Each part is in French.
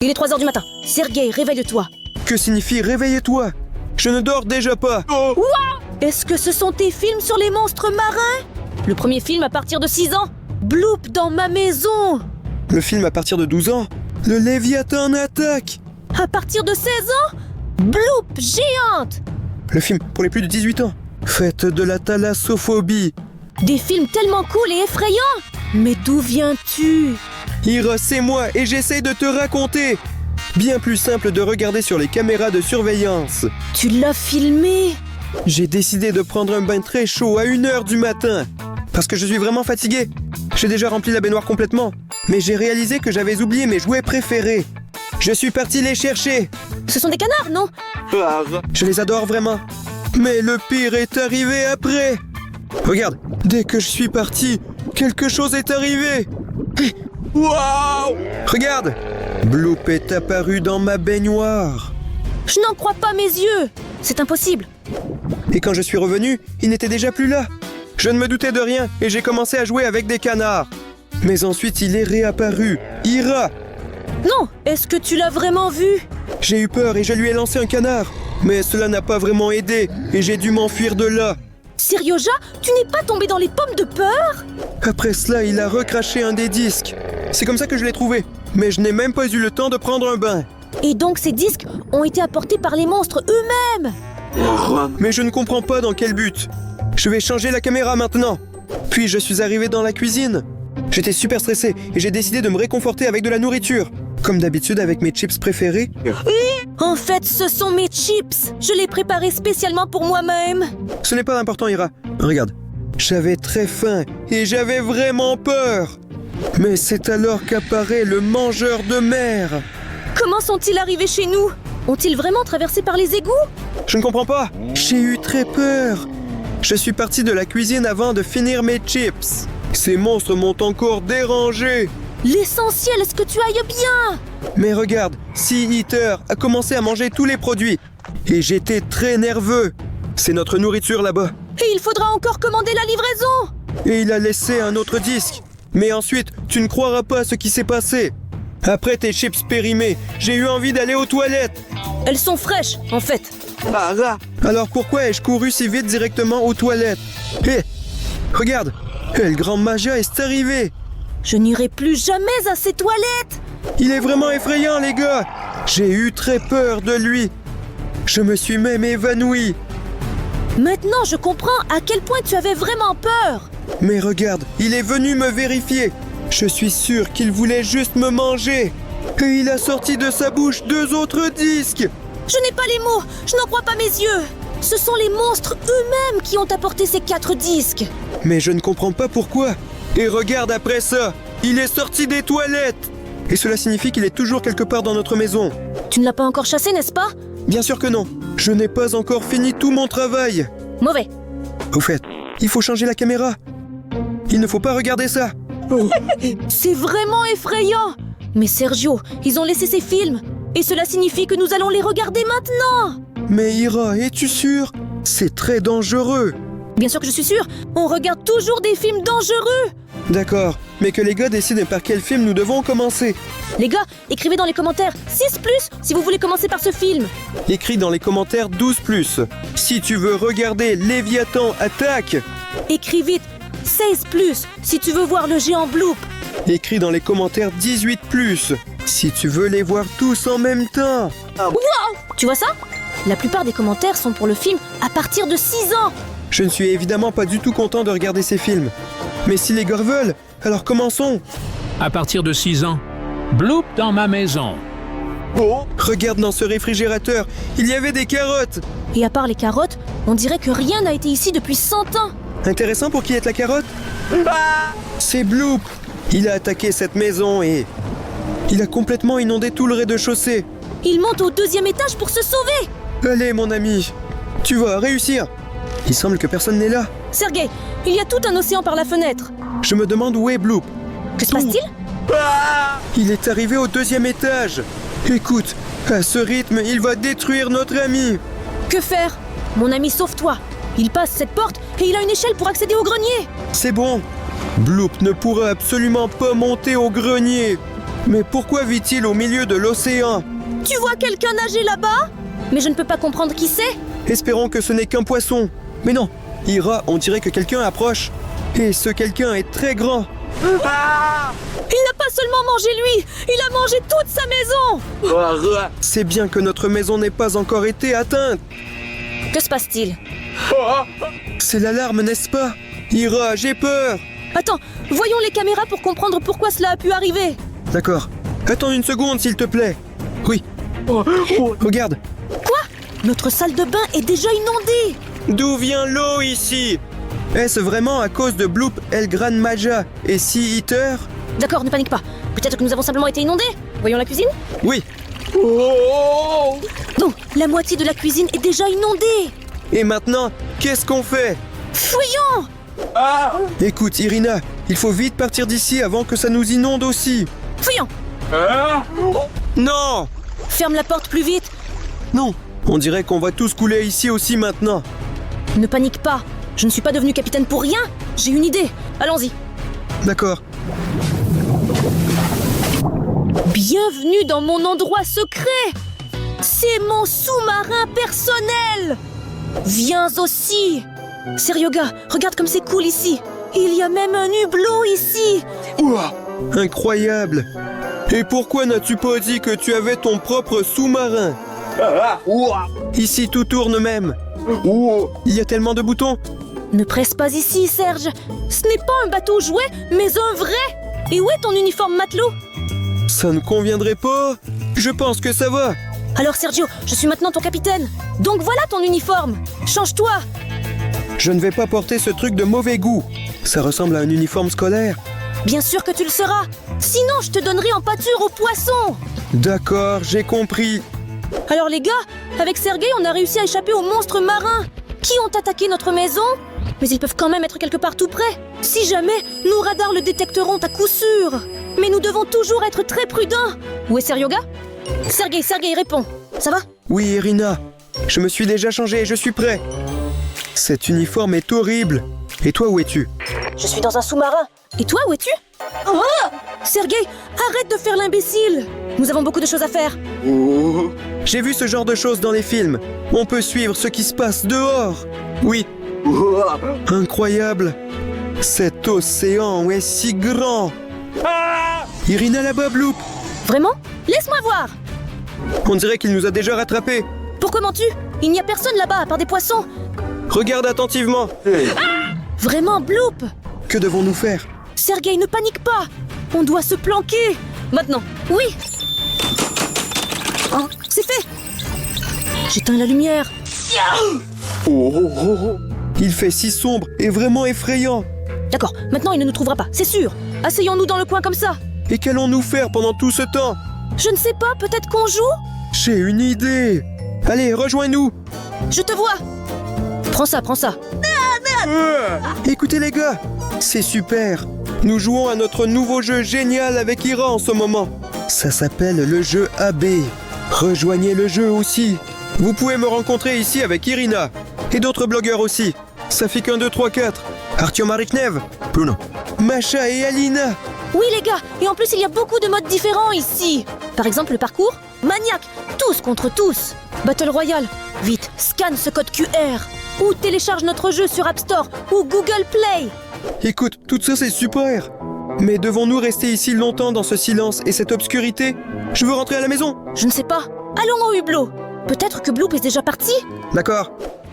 Il est 3 heures du matin. Sergei, réveille-toi. Que signifie réveille-toi? Je ne dors déjà pas. Oh. Est-ce que ce sont tes films sur les monstres marins? Le premier film à partir de 6 ans? Bloop dans ma maison. Le film à partir de 12 ans? Le Léviathan attaque. À partir de 16 ans? Bloop géante. Le film pour les plus de 18 ans. Faites de la thalassophobie. Des films tellement cool et effrayants. Mais d'où viens-tu? Ira, c'est moi et j'essaye de te raconter. Bien plus simple de regarder sur les caméras de surveillance. Tu l'as filmé? J'ai décidé de prendre un bain très chaud à 1h du matin. Parce que je suis vraiment fatigué. J'ai déjà rempli la baignoire complètement. Mais j'ai réalisé que j'avais oublié mes jouets préférés. Je suis parti les chercher. Ce sont des canards, non? Je les adore vraiment. Mais le pire est arrivé après. Regarde, dès que je suis parti, quelque chose est arrivé. Waouh! Regarde, Bloop est apparu dans ma baignoire. Je n'en crois pas mes yeux. C'est impossible. Et quand je suis revenu, il n'était déjà plus là. Je ne me doutais de rien et j'ai commencé à jouer avec des canards. Mais ensuite, il est réapparu. Ira! Non, est-ce que tu l'as vraiment vu? J'ai eu peur et je lui ai lancé un canard. Mais cela n'a pas vraiment aidé et j'ai dû m'enfuir de là. Sérioja, tu n'es pas tombé dans les pommes de peur? Après cela, il a recraché un des disques. C'est comme ça que je l'ai trouvé. Mais je n'ai même pas eu le temps de prendre un bain. Et donc ces disques ont été apportés par les monstres eux-mêmes? Mais je ne comprends pas dans quel but. Je vais changer la caméra maintenant. Puis je suis arrivé dans la cuisine. J'étais super stressé et j'ai décidé de me réconforter avec de la nourriture. Comme d'habitude avec mes chips préférés. En fait, ce sont mes chips. Je les préparais spécialement pour moi-même. Ce n'est pas important, Ira. Regarde, j'avais très faim et j'avais vraiment peur. Mais c'est alors qu'apparaît le mangeur de mer. Comment sont-ils arrivés chez nous? Ont-ils vraiment traversé par les égouts? Je ne comprends pas. J'ai eu très peur. Je suis parti de la cuisine avant de finir mes chips. Ces monstres m'ont encore dérangé. L'essentiel, est-ce que tu ailles bien? Mais regarde, Sea Eater a commencé à manger tous les produits. Et j'étais très nerveux. C'est notre nourriture là-bas. Et il faudra encore commander la livraison. Et il a laissé un autre disque. Mais ensuite, tu ne croiras pas ce qui s'est passé. Après tes chips périmés, j'ai eu envie d'aller aux toilettes. Elles sont fraîches, en fait. Alors pourquoi ai-je couru si vite directement aux toilettes? Hé, regarde, El Grand Magia est arrivé. Je n'irai plus jamais à ces toilettes. Il est vraiment effrayant, les gars. J'ai eu très peur de lui. Je me suis même évanoui. Maintenant, je comprends à quel point tu avais vraiment peur. Mais regarde, il est venu me vérifier. Je suis sûr qu'il voulait juste me manger. Et il a sorti de sa bouche 2 autres disques. Je n'ai pas les mots, je n'en crois pas mes yeux. Ce sont les monstres eux-mêmes qui ont apporté ces 4 disques. Mais je ne comprends pas pourquoi. Et regarde après ça, il est sorti des toilettes. Et cela signifie qu'il est toujours quelque part dans notre maison. Tu ne l'as pas encore chassé, n'est-ce pas? Bien sûr que non. Je n'ai pas encore fini tout mon travail. Mauvais. Au fait, il faut changer la caméra. Il ne faut pas regarder ça. C'est vraiment effrayant. Mais Sergio, ils ont laissé ces films. Et cela signifie que nous allons les regarder maintenant. Mais Ira, es-tu sûr? C'est très dangereux. Bien sûr que je suis sûre. On regarde toujours des films dangereux. D'accord, mais que les gars décident par quel film nous devons commencer. Les gars, écrivez dans les commentaires 6+ si vous voulez commencer par ce film. Écris dans les commentaires 12+. Si tu veux regarder Léviathan attaque. Écris vite 16+ si tu veux voir le géant Bloop. Écris dans les commentaires 18+. Si tu veux les voir tous en même temps. Wow! Tu vois ça? La plupart des commentaires sont pour le film à partir de 6 ans. Je ne suis évidemment pas du tout content de regarder ces films. Mais si les gars veulent, alors commençons. À partir de 6 ans, Bloop dans ma maison. Oh, regarde dans ce réfrigérateur, il y avait des carottes. Et à part les carottes, on dirait que rien n'a été ici depuis 100 ans. Intéressant pour qui est la carotte? C'est Bloop. Il a attaqué cette maison et... il a complètement inondé tout le rez-de-chaussée. Il monte au 2e étage pour se sauver. Allez, mon ami, tu vas réussir. Il semble que personne n'est là. Sergei, il y a tout un océan par la fenêtre. Je me demande où est Bloop. Que se passe-t-il? Il est arrivé au 2e étage. Écoute, à ce rythme, il va détruire notre ami. Que faire? Mon ami, sauve-toi. Il passe cette porte et il a une échelle pour accéder au grenier. C'est bon. Bloop ne pourra absolument pas monter au grenier. Mais pourquoi vit-il au milieu de l'océan? Tu vois quelqu'un nager là-bas? Mais je ne peux pas comprendre qui c'est. Espérons que ce n'est qu'un poisson. Mais non, Ira, on dirait que quelqu'un approche. Et ce quelqu'un est très grand. Il n'a pas seulement mangé lui, il a mangé toute sa maison. C'est bien que notre maison n'ait pas encore été atteinte. Que se passe-t-il? C'est l'alarme, n'est-ce pas? Ira, j'ai peur. Attends, voyons les caméras pour comprendre pourquoi cela a pu arriver. D'accord. Attends une seconde, s'il te plaît. Oui. Regarde. Quoi? Notre salle de bain est déjà inondée. D'où vient l'eau ici? Est-ce vraiment à cause de Bloop El Gran Maja et Sea Eater? D'accord, ne panique pas. Peut-être que nous avons simplement été inondés. Voyons la cuisine. Oui. Non, la moitié de la cuisine est déjà inondée. Et maintenant, qu'est-ce qu'on fait? Fuyons! Écoute, Irina, il faut vite partir d'ici avant que ça nous inonde aussi. Fuyons! Non! Ferme la porte plus vite. Non! On dirait qu'on va tous couler ici aussi maintenant. Ne panique pas. Je ne suis pas devenu capitaine pour rien. J'ai une idée. Allons-y. D'accord. Bienvenue dans mon endroit secret. C'est mon sous-marin personnel. Viens aussi. Seryoga, regarde comme c'est cool ici. Il y a même un hublot ici. Ouah! Incroyable! Et pourquoi n'as-tu pas dit que tu avais ton propre sous-marin? Ici tout tourne même. Il y a tellement de boutons. Ne presse pas ici, Serge. Ce n'est pas un bateau jouet, mais un vrai. Et où est ton uniforme matelot? Ça ne conviendrait pas. Je pense que ça va. Alors Sergio, je suis maintenant ton capitaine. Donc voilà ton uniforme. Change-toi. Je ne vais pas porter ce truc de mauvais goût. Ça ressemble à un uniforme scolaire. Bien sûr que tu le seras. Sinon, je te donnerai en pâture aux poissons. D'accord, j'ai compris. Alors les gars, avec Sergei, on a réussi à échapper aux monstres marins qui ont attaqué notre maison. Mais ils peuvent quand même être quelque part tout près. Si jamais, nos radars le détecteront à coup sûr. Mais nous devons toujours être très prudents. Où est Seryoga? Sergei, réponds. Ça va? Oui, Irina. Je me suis déjà changé et je suis prêt. Cet uniforme est horrible. Et toi, où es-tu? Je suis dans un sous-marin. Et toi, où es-tu? Sergei, arrête de faire l'imbécile. Nous avons beaucoup de choses à faire. J'ai vu ce genre de choses dans les films. On peut suivre ce qui se passe dehors. Oui. Incroyable. Cet océan est si grand. Irina là-bas, Bloop. Vraiment? Laisse-moi voir. On dirait qu'il nous a déjà rattrapés. Pourquoi mens-tu? Il n'y a personne là-bas à part des poissons. Regarde attentivement. Vraiment, Bloop? Que devons-nous faire? Sergei, ne panique pas. On doit se planquer. Maintenant, oui. Oh, c'est fait. J'éteins la lumière. Il fait si sombre et vraiment effrayant. D'accord, maintenant il ne nous trouvera pas, c'est sûr. Asseyons-nous dans le coin comme ça. Et qu'allons-nous faire pendant tout ce temps? Je ne sais pas, peut-être qu'on joue? J'ai une idée. Allez, rejoins-nous. Je te vois. Prends ça. Écoutez les gars, c'est super. Nous jouons à notre nouveau jeu génial avec Ira en ce moment. Ça s'appelle le jeu AB. Rejoignez le jeu aussi. Vous pouvez me rencontrer ici avec Irina. Et d'autres blogueurs aussi. Ça fait qu'un, 2, 3, 4. Artyom Ariknev. Bruno. Masha et Alina. Oui les gars, et en plus il y a beaucoup de modes différents ici. Par exemple le parcours, maniaque, tous contre tous. Battle Royale, vite, scanne ce code QR. Ou télécharge notre jeu sur App Store ou Google Play. Écoute, tout ça c'est super. Mais devons-nous rester ici longtemps dans ce silence et cette obscurité? Je veux rentrer à la maison. Je ne sais pas. Allons au hublot. Peut-être que Bloop est déjà parti? D'accord.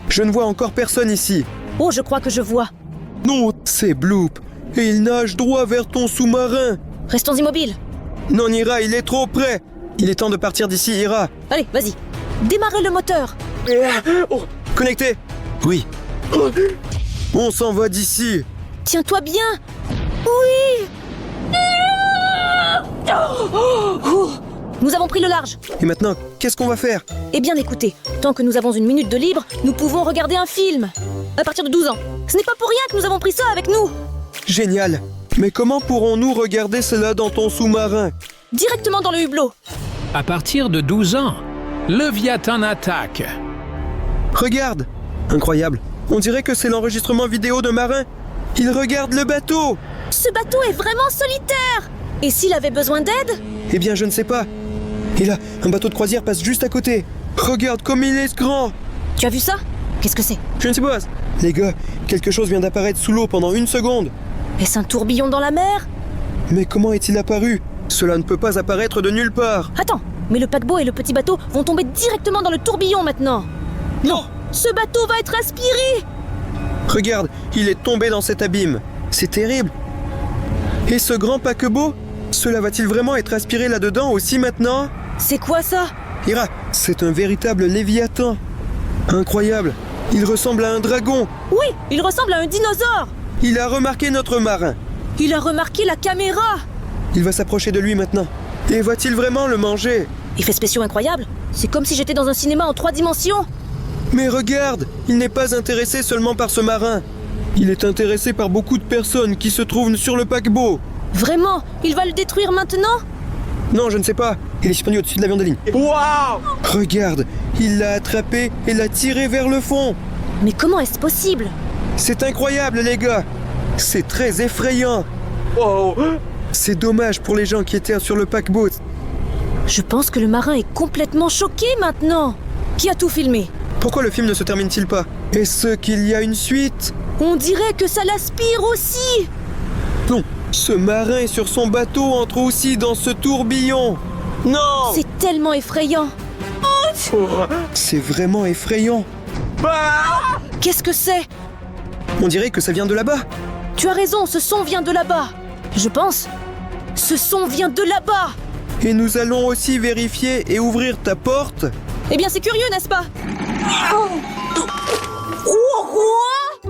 Je ne vois encore personne ici. Oh, je crois que je vois. Non, c'est Bloop. Et il nage droit vers ton sous-marin. Restons immobiles. Non, Ira, il est trop près. Il est temps de partir d'ici, Ira. Allez, vas-y. Démarrez le moteur. Connecté. Oui. On s'en va d'ici. Tiens-toi bien. Oui. Nous avons pris le large. Et maintenant, qu'est-ce qu'on va faire? Eh bien écoutez, tant que nous avons une minute de libre, nous pouvons regarder un film. À partir de 12 ans. Ce n'est pas pour rien que nous avons pris ça avec nous. Génial. Mais comment pourrons-nous regarder cela dans ton sous-marin? Directement dans le hublot. À partir de 12 ans, Leviathan attaque. Regarde. Incroyable. On dirait que c'est l'enregistrement vidéo d'un marin. Il regarde le bateau. Ce bateau est vraiment solitaire. Et s'il avait besoin d'aide, Eh bien, je ne sais pas. Et là, un bateau de croisière passe juste à côté. Regarde comme il est grand. Tu as vu ça? Qu'est-ce que c'est? Je ne sais pas. Les gars, quelque chose vient d'apparaître sous l'eau pendant 1 seconde. Est-ce un tourbillon dans la mer? Mais comment est-il apparu? Cela ne peut pas apparaître de nulle part. Attends, mais le paquebot et le petit bateau vont tomber directement dans le tourbillon maintenant. Non, ce bateau va être aspiré. Regarde, il est tombé dans cet abîme. C'est terrible. Et ce grand paquebot? Cela va-t-il vraiment être aspiré là-dedans aussi maintenant? C'est quoi ça? Ira, c'est un véritable léviathan. Incroyable. Il ressemble à un dragon. Oui, il ressemble à un dinosaure. Il a remarqué notre marin. Il a remarqué la caméra. Il va s'approcher de lui maintenant. Et va-t-il vraiment le manger? Effets spéciaux incroyables. C'est comme si j'étais dans un cinéma en 3 dimensions. Mais regarde, il n'est pas intéressé seulement par ce marin. Il est intéressé par beaucoup de personnes qui se trouvent sur le paquebot. Vraiment? Il va le détruire maintenant? Non, je ne sais pas. Il est suspendu au-dessus de l'avion de ligne. Wow! Regarde, il l'a attrapé et l'a tiré vers le fond. Mais comment est-ce possible? C'est incroyable, les gars. C'est très effrayant. Oh! C'est dommage pour les gens qui étaient sur le paquebot. Je pense que le marin est complètement choqué maintenant. Qui a tout filmé? Pourquoi le film ne se termine-t-il pas? Est-ce qu'il y a une suite? On dirait que ça l'aspire aussi. Non, ce marin sur son bateau entre aussi dans ce tourbillon. Non! C'est tellement effrayant. C'est vraiment effrayant. Qu'est-ce que c'est? On dirait que ça vient de là-bas. Tu as raison, ce son vient de là-bas. Je pense. Ce son vient de là-bas. Et nous allons aussi vérifier et ouvrir ta porte. Eh bien, c'est curieux, n'est-ce pas?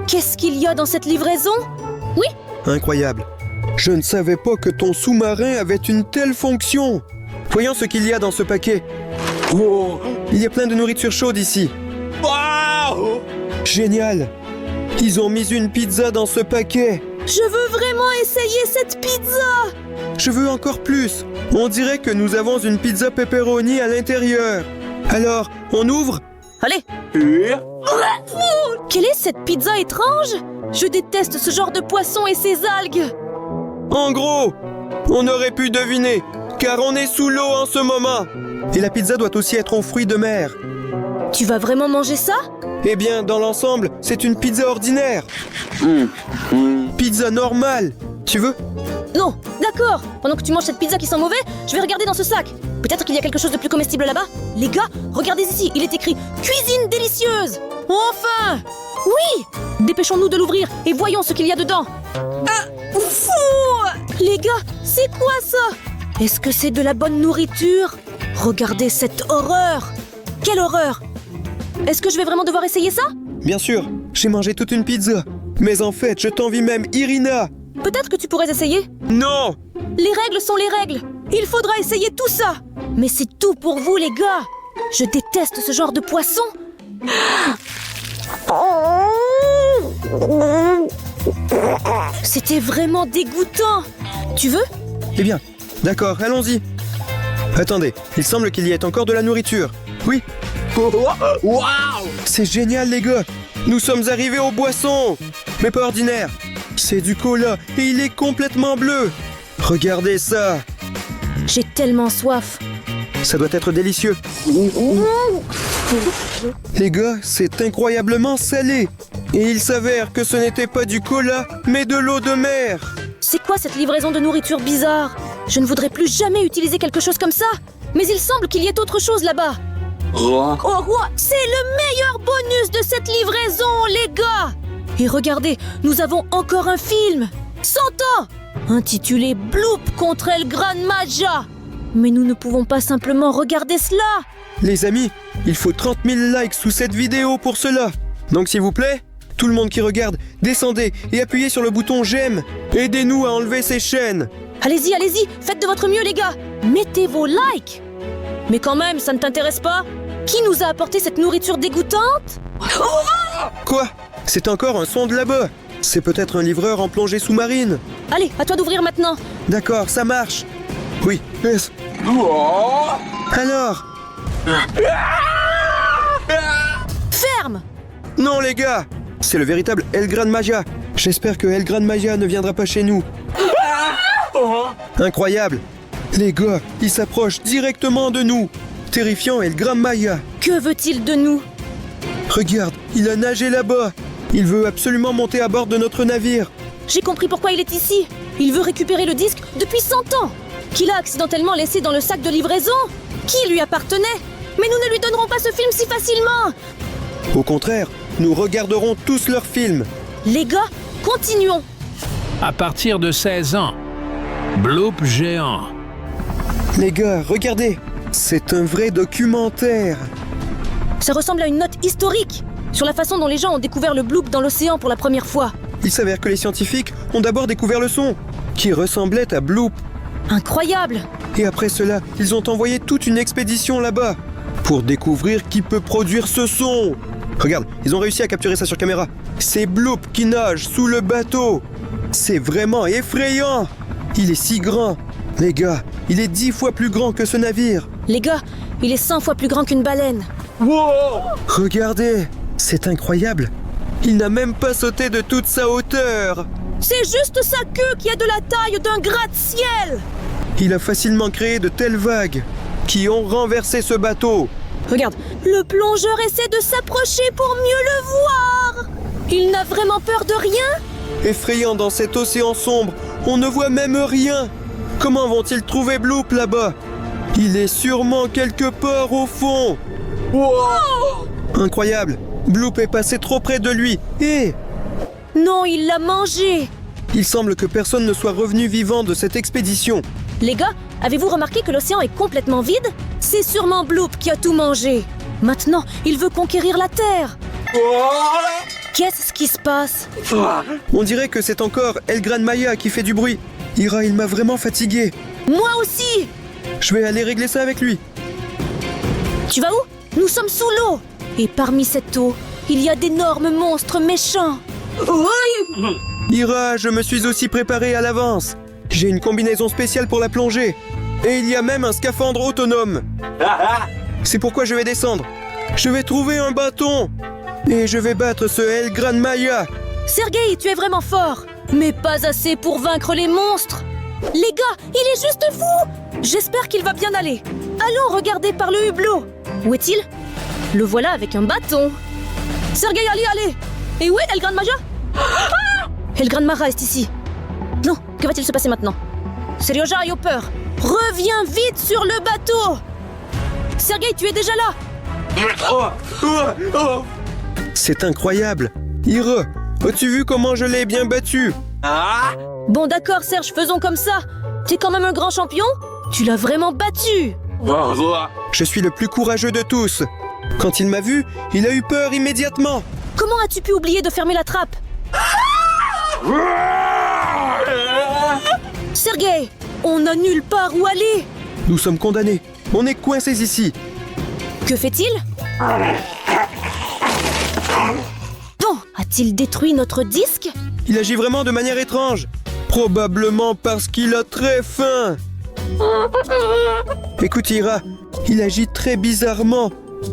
Qu'est-ce qu'il y a dans cette livraison? Oui? Incroyable. Je ne savais pas que ton sous-marin avait une telle fonction. Voyons ce qu'il y a dans ce paquet. Oh! Il y a plein de nourriture chaude ici. Wow! Génial. Ils ont mis une pizza dans ce paquet. Je veux vraiment essayer cette pizza. Je veux encore plus. On dirait que nous avons une pizza pepperoni à l'intérieur. Alors, on ouvre? Allez. Et? Quelle est cette pizza étrange? Je déteste ce genre de poisson et ces algues. En gros, on aurait pu deviner, car on est sous l'eau en ce moment. Et la pizza doit aussi être aux fruits de mer. Tu vas vraiment manger ça? Eh bien, dans l'ensemble, c'est une pizza ordinaire. Pizza normale. Tu veux? Non, d'accord. Pendant que tu manges cette pizza qui sent mauvais, je vais regarder dans ce sac. Peut-être qu'il y a quelque chose de plus comestible là-bas. Les gars, regardez ici, il est écrit « Cuisine délicieuse ». Enfin! Oui! Dépêchons-nous de l'ouvrir et voyons ce qu'il y a dedans. Les gars, c'est quoi ça? Est-ce que c'est de la bonne nourriture? Regardez cette horreur! Quelle horreur! Est-ce que je vais vraiment devoir essayer ça? Bien sûr, j'ai mangé toute une pizza. Mais en fait, je t'envie même, Irina. Peut-être que tu pourrais essayer? Non! Les règles sont les règles. Il faudra essayer tout ça. Mais c'est tout pour vous, les gars. Je déteste ce genre de poisson. C'était vraiment dégoûtant. Tu veux? Eh bien, d'accord, allons-y. Attendez, il semble qu'il y ait encore de la nourriture. Oui, Wow! c'est génial, les gars. Nous sommes arrivés aux boissons. Mais pas ordinaire. C'est du cola et il est complètement bleu. Regardez ça. J'ai tellement soif. Ça doit être délicieux. Les gars, c'est incroyablement salé. Et il s'avère que ce n'était pas du cola, mais de l'eau de mer. C'est quoi cette livraison de nourriture bizarre? Je ne voudrais plus jamais utiliser quelque chose comme ça. Mais il semble qu'il y ait autre chose là-bas. Oh, c'est le meilleur bonus de cette livraison, les gars! Et regardez, nous avons encore un film, 100 ans, intitulé Bloop contre El Gran Maja. Mais nous ne pouvons pas simplement regarder cela. Les amis, il faut 30 000 likes sous cette vidéo pour cela. Donc s'il vous plaît, tout le monde qui regarde, descendez et appuyez sur le bouton j'aime. Aidez-nous à enlever ces chaînes. Allez-y, allez-y, faites de votre mieux, les gars. Mettez vos likes. Mais quand même, ça ne t'intéresse pas? Qui nous a apporté cette nourriture dégoûtante? Quoi? C'est encore un son de là-bas. C'est peut-être un livreur en plongée sous-marine. Allez, à toi d'ouvrir maintenant. D'accord, ça marche. Oui, yes. Alors? Ferme! Non les gars, c'est le véritable El Gran Maja. J'espère que El Gran Maja ne viendra pas chez nous. Incroyable. Les gars, il s'approche directement de nous. Terrifiant El Gran Maia. Que veut-il de nous? Regarde, il a nagé là-bas. Il veut absolument monter à bord de notre navire. J'ai compris pourquoi il est ici. Il veut récupérer le disque depuis 100 ans. Qu'il a accidentellement laissé dans le sac de livraison. Qui lui appartenait. Mais nous ne lui donnerons pas ce film si facilement. Au contraire, nous regarderons tous leurs films. Les gars, continuons. À partir de 16 ans. Bloop géant. Les gars, regardez. C'est un vrai documentaire. Ça ressemble à une note historique sur la façon dont les gens ont découvert le bloop dans l'océan pour la première fois. Il s'avère que les scientifiques ont d'abord découvert le son, qui ressemblait à Bloop. Incroyable. Et après cela, ils ont envoyé toute une expédition là-bas pour découvrir qui peut produire ce son. Regarde, ils ont réussi à capturer ça sur caméra. C'est Bloop qui nage sous le bateau. C'est vraiment effrayant. Il est si grand. Les gars, il est 10 fois plus grand que ce navire. Les gars, il est 100 fois plus grand qu'une baleine. Wow! Regardez, c'est incroyable. Il n'a même pas sauté de toute sa hauteur. C'est juste sa queue qui a de la taille d'un gratte-ciel. Il a facilement créé de telles vagues qui ont renversé ce bateau. Regarde, le plongeur essaie de s'approcher pour mieux le voir. Il n'a vraiment peur de rien. Effrayant dans cet océan sombre, on ne voit même rien. Comment vont-ils trouver Bloop là-bas? Il est sûrement quelque part au fond. Wow! Incroyable, Bloop est passé trop près de lui et Non, il l'a mangé. il semble que personne ne soit revenu vivant de cette expédition. Les gars, avez-vous remarqué que l'océan est complètement vide? C'est sûrement Bloop qui a tout mangé. Maintenant, il veut conquérir la Terre. Qu'est-ce qui se passe? On dirait que c'est encore El Gran Maia qui fait du bruit. Ira, il m'a vraiment fatigué. Moi aussi. Je vais aller régler ça avec lui. Tu vas où? Nous sommes sous l'eau. Et parmi cette eau, il y a d'énormes monstres méchants. Ira, je me suis aussi préparé à l'avance. J'ai une combinaison spéciale pour la plongée. Et il y a même un scaphandre autonome. C'est pourquoi je vais descendre. Je vais trouver un bâton. Et je vais battre ce El Gran Maia. Sergueï, tu es vraiment fort. Mais pas assez pour vaincre les monstres. Les gars, il est juste fou. J'espère qu'il va bien aller. Allons regarder par le hublot. Où est-il? Le voilà avec un bâton. Sergueï, allez. Et où est El Gran Maja? El Gran Maja est ici. Non, que va-t-il se passer maintenant? Serioja a peur. Reviens vite sur le bateau. Sergueï, tu es déjà là. C'est incroyable. Ira, as-tu vu comment je l'ai bien battu? Bon d'accord Serge, faisons comme ça. T'es quand même un grand champion. Tu l'as vraiment battu. Je suis le plus courageux de tous. Quand il m'a vu, il a eu peur immédiatement. Comment as-tu pu oublier de fermer la trappe? Sergueï, on n'a nulle part où aller. Nous sommes condamnés. On est coincés ici. Que fait-il? Bon, a-t-il détruit notre disque? Il agit vraiment de manière étrange. Probablement parce qu'il a très faim. Écoute Ira, il agit très bizarrement.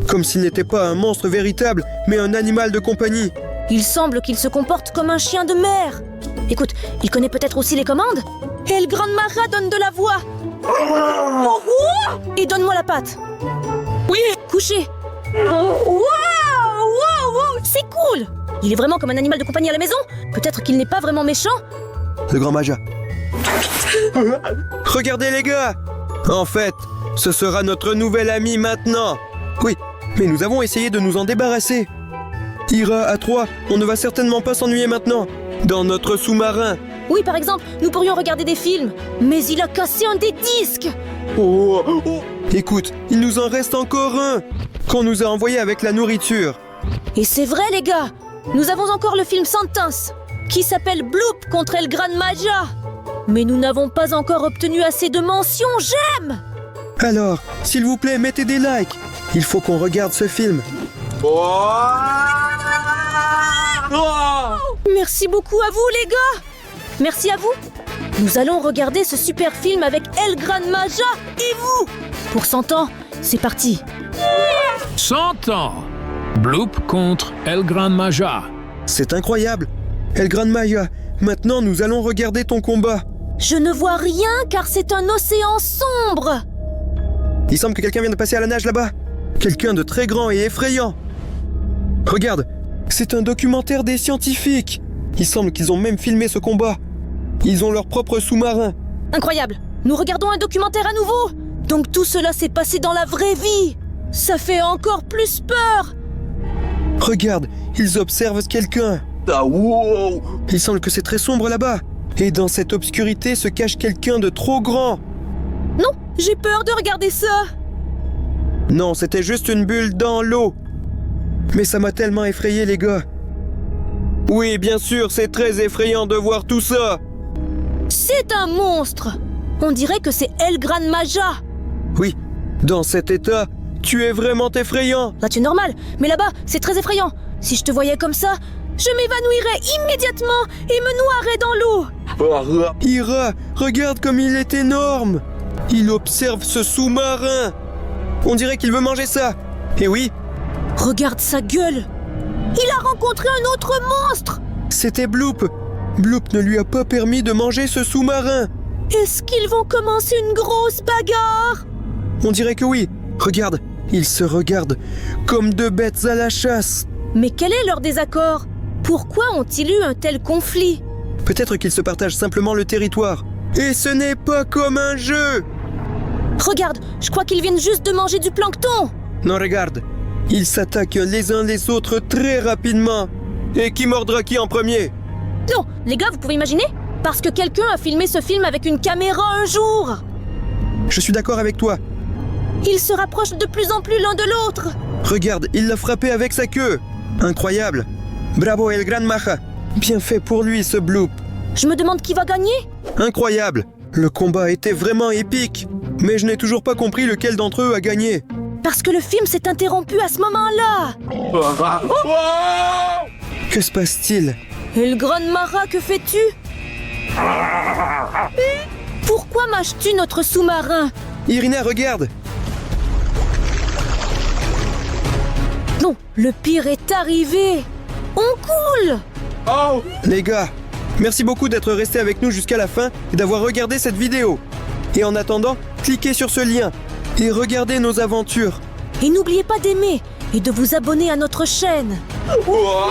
Comme s'il n'était pas un monstre véritable, mais un animal de compagnie. Il semble qu'il se comporte comme un chien de mer. Écoute, il connaît peut-être aussi les commandes. El Gran Maja donne de la voix. Et donne-moi la patte. Oui. Couché. C'est cool. Il est vraiment comme un animal de compagnie à la maison. Peut-être qu'il n'est pas vraiment méchant. Le grand Maja. Regardez les gars. En fait, ce sera notre nouvel ami maintenant. Oui, mais nous avons essayé de nous en débarrasser. Ira, à 3, on ne va certainement pas s'ennuyer maintenant. Dans notre sous-marin. Oui, par exemple, nous pourrions regarder des films. Mais il a cassé un des disques. Écoute, il nous en reste encore un qu'on nous a envoyé avec la nourriture. Et c'est vrai, les gars. Nous avons encore le film Sentence, qui s'appelle Bloop contre El Gran Maja. Mais nous n'avons pas encore obtenu assez de mentions j'aime. Alors, s'il vous plaît, mettez des likes. Il faut qu'on regarde ce film. Merci beaucoup à vous, les gars. Merci à vous. Nous allons regarder ce super film avec El Gran Maja et vous. Pour 100 ans, c'est parti. 100 ans. Bloop contre El Gran Maja. C'est incroyable. El Gran Maia, maintenant nous allons regarder ton combat. Je ne vois rien car c'est un océan sombre. Il semble que quelqu'un vient de passer à la nage là-bas. Quelqu'un de très grand et effrayant. Regarde, c'est un documentaire des scientifiques. Il semble qu'ils ont même filmé ce combat. Ils ont leur propre sous-marin. Incroyable. Nous regardons un documentaire à nouveau. Donc tout cela s'est passé dans la vraie vie. Ça fait encore plus peur. Regarde, ils observent quelqu'un. Ah, wow. Il semble que c'est très sombre là-bas. Et dans cette obscurité se cache quelqu'un de trop grand. Non, j'ai peur de regarder ça. Non, c'était juste une bulle dans l'eau. Mais ça m'a tellement effrayé, les gars. Oui, bien sûr, c'est très effrayant de voir tout ça. C'est un monstre. On dirait que c'est El Gran Maja. Oui, dans cet état, tu es vraiment effrayant. Là, tu es normal, mais là-bas, c'est très effrayant. Si je te voyais comme ça, je m'évanouirais immédiatement et me noierais dans l'eau. Ira, regarde comme il est énorme. Il observe ce sous-marin. On dirait qu'il veut manger ça. Et oui, Regarde sa gueule. Il a rencontré un autre monstre. c'était Bloop. Bloop ne lui a pas permis de manger ce sous-marin. Est-ce qu'ils vont commencer une grosse bagarre? On dirait que oui. Regarde, ils se regardent comme deux bêtes à la chasse. Mais quel est leur désaccord? Pourquoi ont-ils eu un tel conflit? Peut-être qu'ils se partagent simplement le territoire. Et ce n'est pas comme un jeu. Regarde, je crois qu'ils viennent juste de manger du plancton. Non, regarde. Ils s'attaquent les uns les autres très rapidement. Et qui mordra qui en premier? Non, les gars, vous pouvez imaginer? Parce que quelqu'un a filmé ce film avec une caméra un jour. Je suis d'accord avec toi. Ils se rapprochent de plus en plus l'un de l'autre. Regarde, il l'a frappé avec sa queue. Incroyable. Bravo El Gran Maja. Bien fait pour lui ce Bloop. Je me demande qui va gagner. Incroyable. Le combat était vraiment épique. Mais je n'ai toujours pas compris lequel d'entre eux a gagné. Parce que le film s'est interrompu à ce moment-là. Que se passe-t-il? El Gran Maja, que fais-tu? Pourquoi mâches-tu notre sous-marin? Irina, regarde. Non, le pire est arrivé. On coule. Oh. Les gars, merci beaucoup d'être restés avec nous jusqu'à la fin et d'avoir regardé cette vidéo. Et en attendant, cliquez sur ce lien et regardez nos aventures. Et n'oubliez pas d'aimer et de vous abonner à notre chaîne. Wow.